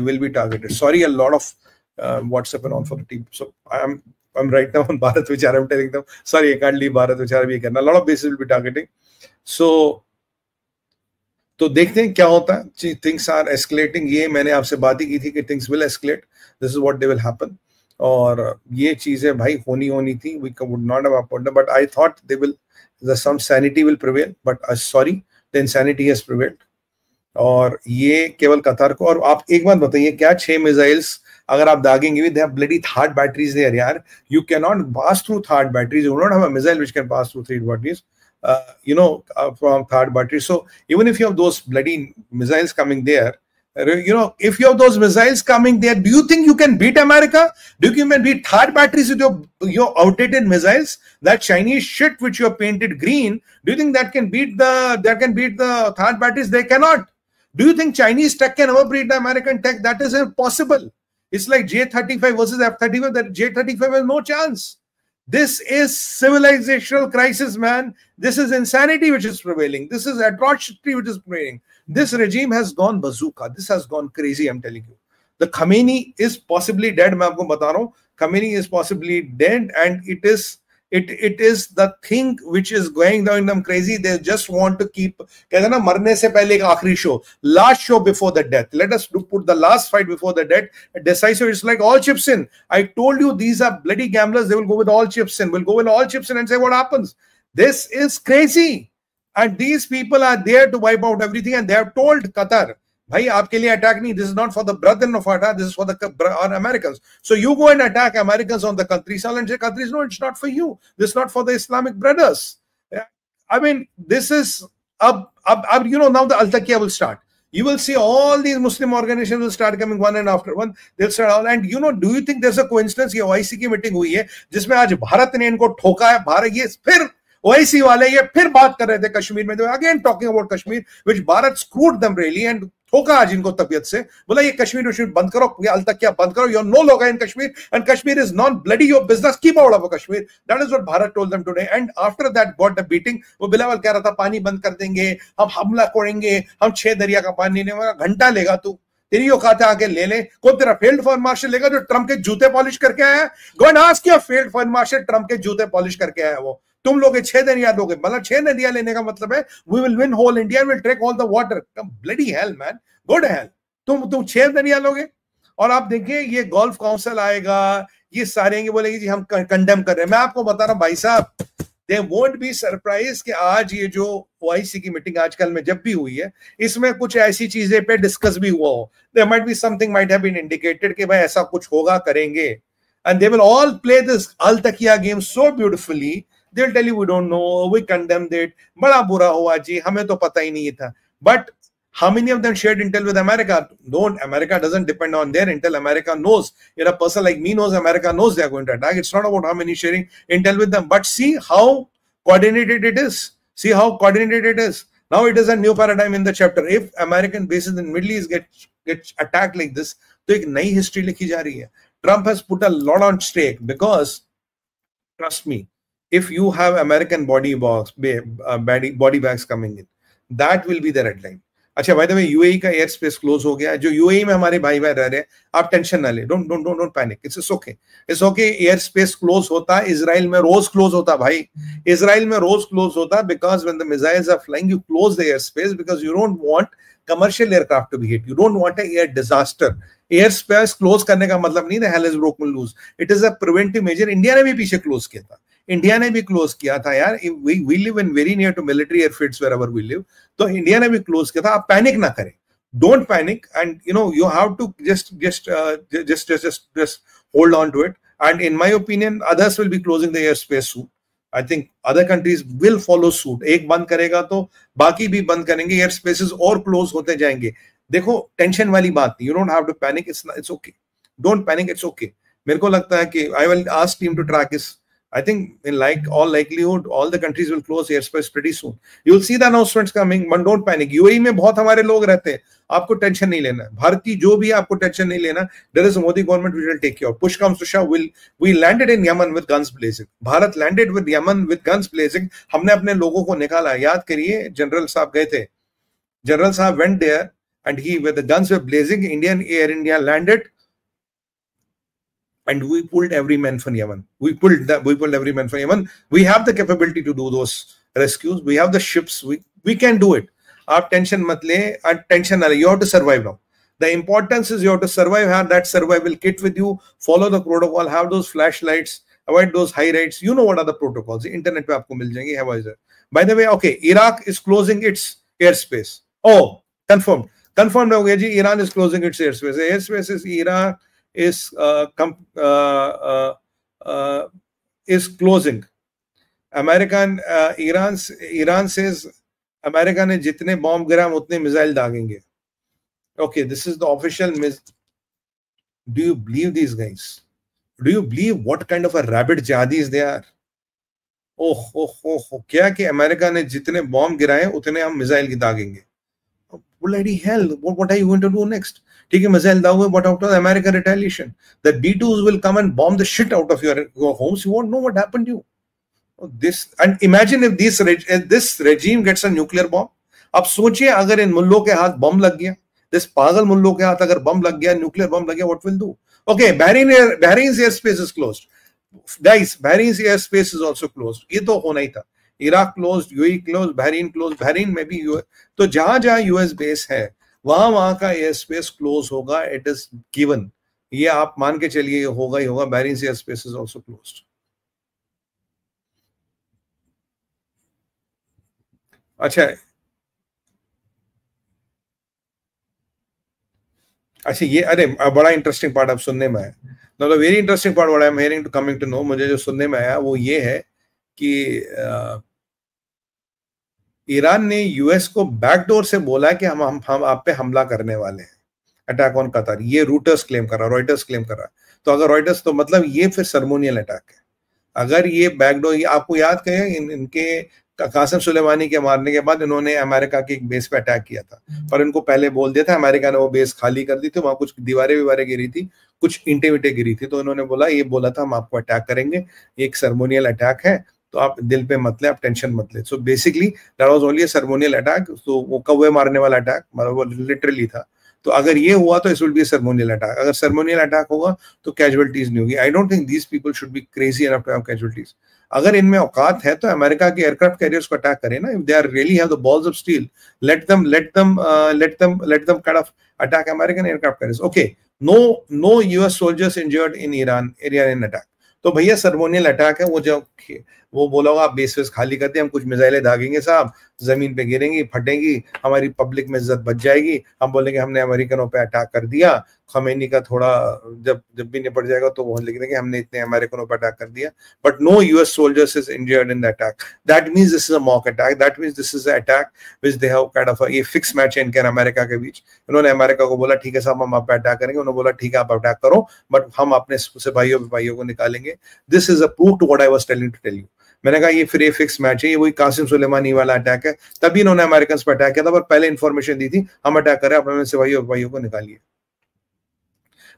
will be targeted. Sorry, a lot of WhatsApp and all for the team. So I'm right now on Bharat Vichar. I'm telling them, sorry, I can't leave Bharat Vichar भी करना. A lot of bases will be targeting. So तो देखते हैं क्या होता है. Things are escalating. ये मैंने आपसे बात ही की थी कि things will escalate. This is what they will happen. और ये चीजें भाई होनी थी. We would not have afforded, but I thought they will. Some sanity will prevail, but sorry, the insanity has prevailed. और ये केवल कतर को. और आप एक बात बताइए, क्या 6 मिसाइल्स अगर आप दागेंगे भी, they have bloody THAAD batteries there यार. You cannot pass through THAAD batteries. You don't have a missile which can pass through 3 batteries. From THAAD batteries. So even if you have those bloody missiles coming there, if you have those missiles coming there, do you think you can beat America? Do you think you can beat THAAD batteries with your outdated missiles? That Chinese shit which you have painted green, do you think that can beat the THAAD batteries? They cannot. Do you think Chinese tech can ever beat the American tech? That is impossible. It's like J-35 versus F-35. That J-35 has no chance. This is civilizational crisis, man. This is insanity which is prevailing. This is atrocity which is prevailing. This regime has gone bazooka. This has gone crazy, I'm telling you. The Khamenei is possibly dead. मैं आपको बता रहा हूँ. Khamenei is possibly dead, and it is the thing which is going down them crazy. They just want to keep, कहते हैं ना, मरने से पहले एक आखिरी show, last show before the death. Let us put the last fight before the death. Decisive. It's like all chips in. I told you these are bloody gamblers. They will go with all chips in. Will go with all chips in and say what happens. This is crazy. And these people are there to wipe out everything. And they have told Qatar, भाई आपके लिए attack नहीं. This is not for the brethren of Qatar. This is for our Americans. So you go and attack Americans on the countries and say, countries, no, it's not for you. This is not for the Islamic brothers. I mean, this is now the Al-Taqiyya will start. You will see all these Muslim organizations will start coming one and after one. They'll start all. And do you think there's a coincidence? ये OIC की meeting हुई है जिसमें आज भारत ने इनको ठोका है. भारत ये फिर OIC वाले ये फिर बात कर रहे थे कश्मीर में. Again talking about Kashmir, which Bharat screwed them really and ठोका आज इनको तबियत से. बोला ये कश्मीर बंद करो, ये अल-तकिया बंद करो. You're no longer in Kashmir, and Kashmir is not bloody your business. Keep out of Kashmir. That is what Bharat told them today. And after that got the beating. वो बिलावल कह रहा था पानी बंद कर देंगे, हम हमला करेंगे, हम 6 दरिया का पानी नहीं लेगा. घंटा लेगा तू. तेरी औकात है आके ले ले. कौन तेरा फील्ड फॉर मार्शल लेगा जो ट्रम्प के जूते पॉलिश करके आया है? Go and ask your field for marshal Trump के जूते पॉलिश करके आया है वो. तुम लोग 6 नदियां लोगे. मतलब 6 नदियां लेने का मतलब है we will win whole India and will take all the water. Bloody hell, man. Go to hell. तुम 6 नदियां लोगे. और आप देखिए ये गल्फ काउंसिल आएगा, ये सारे बोलेंगे जी हम कंडेम कर रहे हैं. मैं आपको बता रहा हूं भाई साहब, they won't be surprised कि आज ये जो OIC की मीटिंग आजकल में जब भी हुई है, इसमें कुछ ऐसी चीजें पे डिस्कस भी हुआ हो. There might be something might have been indicated कि भाई ऐसा कुछ होगा, करेंगे. And they will all play this Al-Taqiyya game so beautifully. They'll tell you we don't know, we condemned it, बड़ा बुरा हुआ जी, हमें तो पता ही नहीं था. But how many of them shared intel with America? America doesn't depend on their intel. America knows. A person like me knows America knows they are going to attack. It's not about how many sharing intel with them. But see how coordinated it is. See how coordinated it is. Now it is a new paradigm in the chapter. If American bases in Middle East get attacked like this, तो एक नई history लिखी जा रही है. Trump has put a lot on stake because, trust me, if you have American body bags coming in, that will be the red line. अच्छा भाई, तो यूएई का एयर स्पेस क्लोज हो गया. जो यूएई में हमारे भाई रह रहे हैं, आप टेंशन ना ले. Don't panic. It's okay. Air space close होता है. इजराइल में रोज क्लोज होता है भाई. इजराइल में रोज क्लोज होता है because when the missiles are flying you close the air space because you don't want commercial aircraft to be hit. You don't want air disaster. Air space close करने का मतलब नहीं hell is broken loose. It is a preventive measure. India ने भी पीछे close किया था. India ने भी क्लोज किया था यार. We live in very near to military airfields wherever we live. तो इंडिया ने भी क्लोज किया था. आप पैनिक ना करें. Don't panic. And you have to just hold on to it. And in my opinion, others will be closing the airspace soon. I think other countries will follow suit. एक बंद करेगा तो बाकी भी बंद करेंगे. एयर स्पेसेस और close होते जाएंगे. देखो टेंशन वाली बात नहीं. You don't have to panic. It's okay. Don't panic. It's okay. मेरे को लगता है कि I will ask team to track this. I think in all likelihood, all the countries will close airspace pretty soon. You'll see the announcements coming, but don't panic. UAE में बहुत हमारे लोग रहते हैं. आपको टेंशन नहीं लेना. भारत की जो भी आपको टेंशन नहीं लेना. There is a Modi government which will take care. Push comes to shove. We landed in Yemen with guns blazing. Bharat landed with Yemen with guns blazing. हमने अपने लोगों को निकाला. याद करिए जनरल साहब गए थे. General साहब went there and where the guns were blazing, Air India landed, and we pulled every man from Yemen. We pulled every man from Yemen. We have the capability to do those rescues. We have the ships. We can do it. Aap tension mat le, and tension na le. You have to survive now. The importance is you have to survive. Have that survival kit with you. Follow the protocol. Have those flashlights. Avoid those high rates. You know what are the protocols. Internet pe aapko mil jayenge. Have either. By the way, okay, Iraq is closing its airspace. Oh, confirmed. Confirmed ho gaya ji. Iran is closing its airspace. The airspace is Iraq is closing. Iran says America ने जितने bomb गिरा हम उतने missile दागेंगे. Okay, this is the official. Do you believe these guys? Do you believe what kind of a rabid jihadis they are? Oh, क्या कि America ने जितने bomb गिराए उतने हम मिसाइल की दागेंगे. Bloody hell, what are you going to do next? ठीक है, missile दागोगे, what out of America retaliation? The D2s will come and bomb the shit out of your homes. You won't know what happened to you. And imagine if this regime gets a nuclear bomb. अब सोचिए अगर इन मुल्लों के हाथ बम लग गया, this पागल मुल्लों के हाथ अगर बम लग गया, nuclear bomb लग गया, what will do? Okay, Bahrain's airspace is closed. Guys, Bahrain's airspace is also closed. ये तो होना ही था. Iraq closed, UAE closed, Bahrain closed. Bahrain में भी तो जहां US बेस है वहां का एयर स्पेस क्लोज होगा. It is given. ये आप मान के चलिए होगा ही होगा. Bahrain's air space is also closed. अच्छा ये अरे बड़ा इंटरेस्टिंग पार्ट अब सुनने में आया. No the very interesting part what I am hearing to coming to know, मुझे जो सुनने में आया वो ये है कि ईरान ने यूएस को बैकडोर से बोला कि हम आप पे हमला करने वाले हैं, अटैक ऑन कतर. ये रूटर्स क्लेम कर रहा, रॉयटर्स क्लेम कर रहा. तो अगर रॉयटर्स, तो मतलब ये फिर सर्मोनियल अटैक है. अगर ये बैकडोर, आपको याद करें इनके कासिम सुलेमानी के मारने के बाद इन्होंने अमेरिका के एक बेस पे अटैक किया था, पर इनको पहले बोल दिया था. अमेरिका ने वो बेस खाली कर दी थी, वहां कुछ दीवारें गिरी थी, कुछ ईंटें गिरी थी. तो इन्होंने बोला था हम आपको अटैक करेंगे, एक सर्मोनियल अटैक है, तो आप दिल पे मत ले, आप टेंशन मत ले. So basically that was only a ceremonial attack. तो वो कौवे मारने वाला अटैक, मतलब वो लिटरली था. तो अगर ये हुआ तो it will be a ceremonial attack. अगर सर्मोनियल अटैक होगा तो कैजुअलिटीज नहीं होगी. I don't think these people should be crazy enough to have casualties. अगर इनमें औकात है तो अमेरिका के एयरक्राफ्ट कैरियर्स को अटैक करें ना. If they are really have the balls of steel, let them kind of attack American aircraft carriers. Okay, no US soldiers injured in Iranian attack. तो भैया सर्मोनियल अटैक है. वो जो वो बोला होगा आप बेस खाली करते, हम कुछ मिसाइलें दागेंगे साहब, जमीन पे गिरेंगी, फटेंगी, हमारी पब्लिक में इज्जत बच जाएगी, हम बोलेंगे हमने अमेरिकनों पे अटैक कर दिया. खमेनी का थोड़ा जब भी निपट जाएगा तो वो लिख देंगे हमने इतने अमेरिकनों पे अटैक कर दिया. But no US soldiers is injured in the attack. That means this is a mock attack. That means this is a attack which they have kind of ये फिक्स मैच है इनके और अमेरिका के बीच. इन्होंने America को बोला ठीक है साहब हम आप पे अटैक करेंगे. उन्होंने बोला ठीक है आप अटैक करो, बट हम अपने सिपाहियों को निकालेंगे. This is a proof to what I was telling to tell you. मैंने कहा ये फिर ये फिक्स मैच है, ये वही कासिम सुलेमानी वाला अटैक है. तभी इन्होंने अमेरिकन पे अटैक किया था, पर पहले इंफॉर्मेशन दी थी हम अटैक करें, अपने सिपाहियों को निकालिए.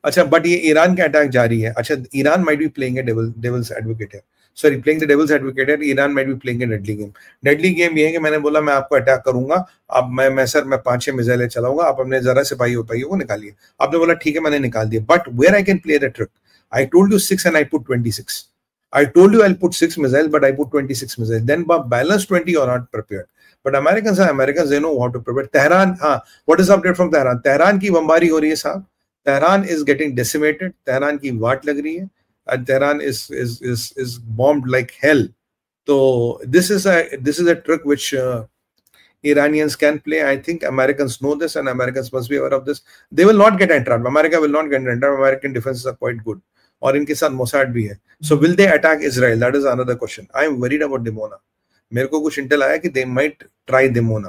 अच्छा, बट ये ईरान का अटैक जारी है. अच्छा, Iran might be playing a devil's advocate है. Sorry, playing the devil's advocate है. Iran might be playing a deadly game. Deadly game ये है कि मैंने बोला मैं आपको अटैक करूंगा, अब मैं 5-6 मिसाइलें चलाऊंगा, आप अपने जरा सिपाहियों को निकालिए. आपने बोला ठीक है मैंने निकाल दिया. But where I can play the trick, I told you 6 and I put 26. I told you I'll put 6 missiles, but I put 26 missiles. Then balance 20 are not prepared. But Americans, they know how to prepare. Tehran, what is the update from Tehran? Tehran की बमबारी हो रही है साहब. Tehran is getting decimated. Tehran की वाट लग रही है. And Tehran is bombed like hell. So this is a trick which Iranians can play. I think Americans know this, and Americans must be aware of this. They will not get entrapped. America will not get entrapped. American defenses are quite good. और इनके साथ Mossad भी है. So will they attack Israel? That is another question. I am worried about Dimona. मेरे को कुछ Intel आया कि दे माइट ट्राई दिमोना.